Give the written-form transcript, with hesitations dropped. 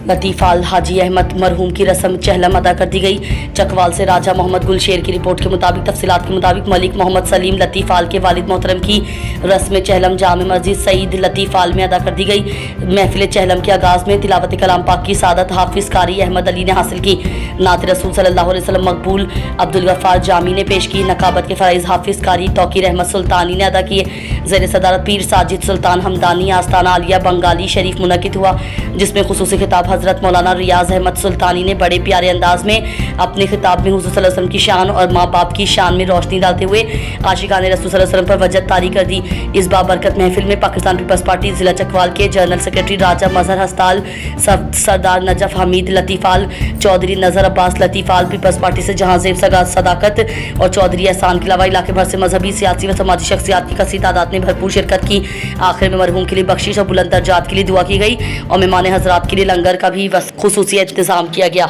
लतीफ़ाल हाजी अहमद मरहूम की रस्म चहलम अदा कर दी गई। चकवाल से राजा मोहम्मद गुलशेर की रिपोर्ट के मुताबिक तफसीलात के मुताबिक मलिक मोहम्मद सलीम लतीफ़ाल के वालिद मोहतरम की रस्म चहलम जामे मस्जिद सईद लतीफ़ाल में अदा कर दी गई। महफिल चहलम के आगाज़ में तिलावत कलाम पाक की सादत हाफिज़ कारी अहमद अली ने हासिल की। नात रसूल सल्लल्लाहु अलैहि वसल्लम मकबूल अब्दुल गफ्फार जामी ने पेश की। नकाबत के फ़राइज़ हाफिज़ कारी तौकीर अहमद सुल्तानी ने अदा किए। ज़ेर सदारत पीर साजिद सुल्तान हमदानी आस्ताना आलिया बंगाली शरीफ मुनक़िद हुआ, जिसमें खुसूसी खिताब हज़रत मौलाना रियाज़ अहमद सुल्तानी ने बड़े प्यारे अंदाज में अपने खिताब में हुज़ूर सल्लल्लाहु अलैहि वसल्लम की शान और माँ बाप की शान में रोशनी डालते हुए आशिकान रसूल सल्लल्लाहु अलैहि वसल्लम पर वजद तारी कर दी। इस बाबरकत महफिल में पाकिस्तान पीपल्स पार्टी ज़िला चकवाल के जनरल सेक्रेटरी राजा मजहर हस्ताल, सरदार नजफ हमीद लतीफ़ाल, चौधरी नज़र अब्बास लतीफ़ाल, पीपल्स पार्टी से जहांज़ेब सदाकत और चौधरी एहसान के अलावा इलाके भर से मजहबी, सियासी व समाजी शख्सियात की कसीर तादाद ने भरपूर शिरकत की। आखिर में मरहूम के लिए बख्शिश और बुलंद दर्जात के लिए दुआ की गई और मेहमान हजरात के लिए लंगर का भी खुसूसी इंतज़ाम किया गया।